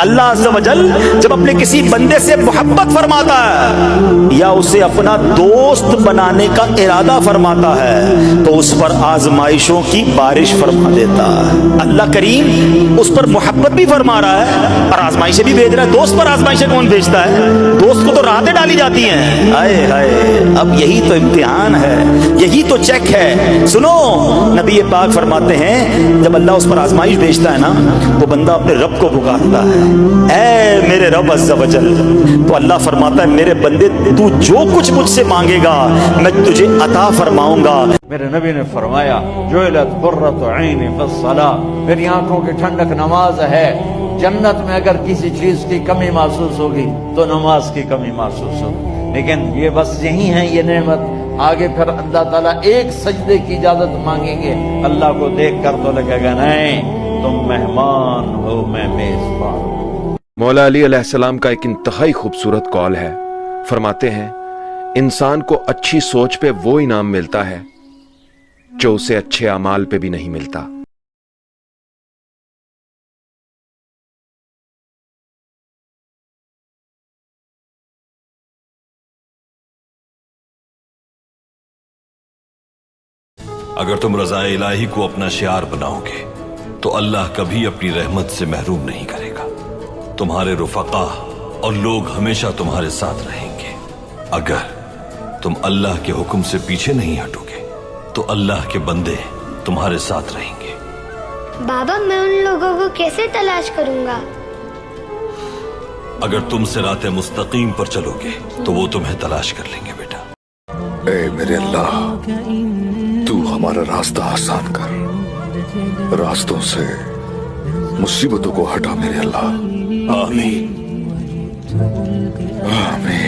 اللہ عز و جل جب اپنے کسی بندے سے محبت فرماتا ہے یا اسے اپنا دوست بنانے کا ارادہ فرماتا ہے تو اس پر آزمائشوں کی بارش فرما دیتا ہے۔ اللہ کریم اس پر محبت بھی فرما رہا ہے اور آزمائشیں بھی بھیج رہا ہے۔ دوست پر آزمائشیں کون بھیجتا ہے؟ دوست کو تو راحتیں ڈالی جاتی ہیں۔ ہائے ہائے، اب یہی تو امتحان ہے، یہی تو چیک ہے۔ سنو، نبی پاک فرماتے ہیں جب اللہ اس پر آزمائش بھیجتا ہے نا، وہ بندہ اپنے رب کو پکارتا ہے، اے میرے رب عز و جل۔ تو اللہ فرماتا ہے میرے بندے تو جو کچھ مجھ سے مانگے گا میں تجھے عطا فرماؤں گا۔ میرے نبی نے فرمایا جعلت قرۃ عینی فی الصلاۃ، میری آنکھوں کی ٹھنڈک نماز ہے۔ جنت میں اگر کسی چیز کی کمی محسوس ہوگی تو نماز کی کمی محسوس ہوگی، لیکن یہ بس یہی ہے یہ نعمت۔ آگے پھر اللہ تعالیٰ ایک سجدے کی اجازت مانگیں گے، اللہ کو دیکھ کر تو لگے گا نہیں تم مہمان ہو میں میزبان۔ مولا علی علیہ السلام کا ایک انتہائی خوبصورت قول ہے، فرماتے ہیں انسان کو اچھی سوچ پہ وہ انعام ملتا ہے جو اسے اچھے اعمال پہ بھی نہیں ملتا۔ اگر تم رضا الہی کو اپنا شعار بناؤ گے تو اللہ کبھی اپنی رحمت سے محروم نہیں کرے گا۔ تمہارے رفقا اور لوگ ہمیشہ تمہارے ساتھ رہیں گے۔ اگر تم اللہ کے حکم سے پیچھے نہیں ہٹو گے تو اللہ کے بندے تمہارے ساتھ رہیں گے۔ بابا میں ان لوگوں کو کیسے تلاش کروں گا؟ اگر تم صراط مستقیم پر چلو گے تو وہ تمہیں تلاش کر لیں گے بیٹا۔ اے میرے اللہ، تو ہمارا راستہ آسان کر، راستوں سے مصیبتوں کو ہٹا میرے اللہ۔ آمین آمین۔